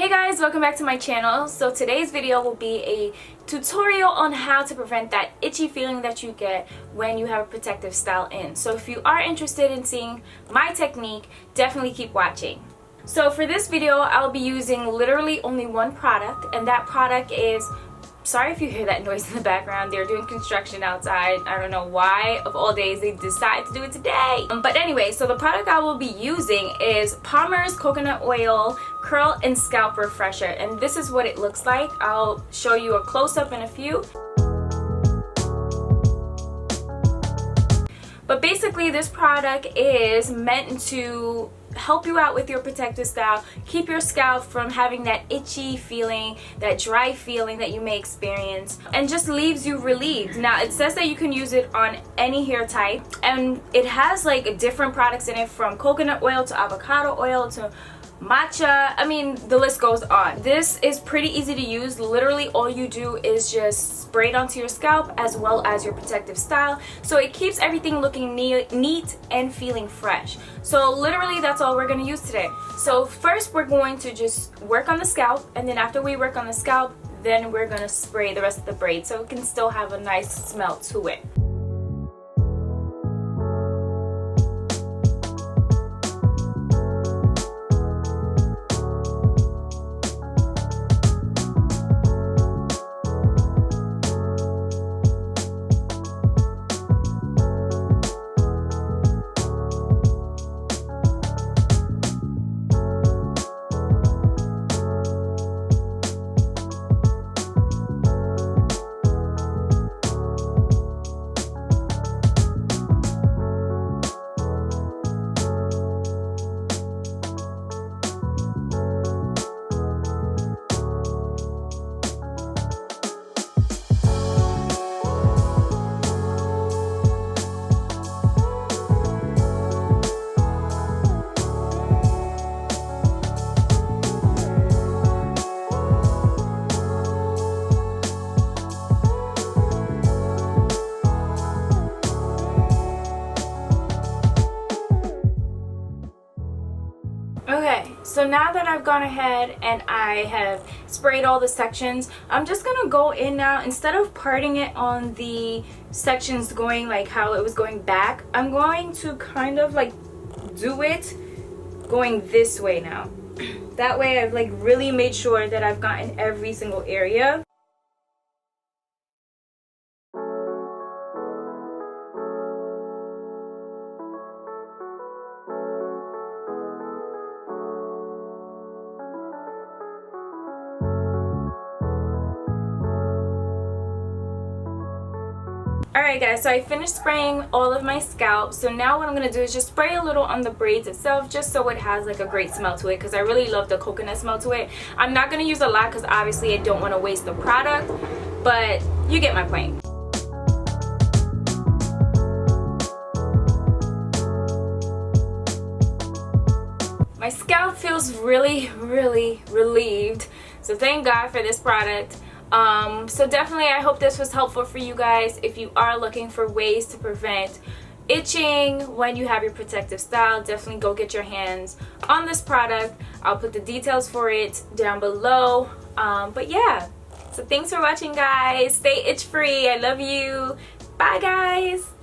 Hey guys, welcome back to my channel. So today's video will be a tutorial on how to prevent that itchy feeling that you get when you have a protective style in. So if you are interested in seeing my technique, definitely keep watching. So for this video, I'll be using literally only one product, and that product is, sorry if you hear that noise in the background, they're doing construction outside. I don't know why of all days they decide to do it today. But anyway, so the product I will be using is Palmer's Coconut Oil Curl and Scalp Refresher, and this is what it looks like. I'll show you a close-up in a few. But basically this product is meant to help you out with your protective style, keep your scalp from having that itchy feeling, that dry feeling that you may experience, and just leaves you relieved. Now it says that you can use it on any hair type, and it has like different products in it, from coconut oil to avocado oil to matcha. I mean, the list goes on. This is pretty easy to use. Literally all you do is just spray it onto your scalp as well as your protective style, so it keeps everything looking neat and feeling fresh. So literally that's all we're going to use today. So first we're going to just work on the scalp, and then after we work on the scalp, then we're going to spray the rest of the braid so it can still have a nice smell to it. Okay, so now that I've gone ahead and I have sprayed all the sections, I'm just gonna go in now. Instead of parting it on the sections going like how it was going back, I'm going to kind of like do it going this way now. That way I've like really made sure that I've gotten every single area. Alright guys, so I finished spraying all of my scalp. So now what I'm going to do is just spray a little on the braids itself, just so it has like a great smell to it, because I really love the coconut smell to it. I'm not going to use a lot because obviously I don't want to waste the product, but you get my point. My scalp feels really relieved, so thank God for this product. So definitely I hope this was helpful for you guys. If you are looking for ways to prevent itching when you have your protective style, definitely go get your hands on this product. I'll put the details for it down below. But yeah, so thanks for watching guys. Stay itch free. I love you. Bye guys.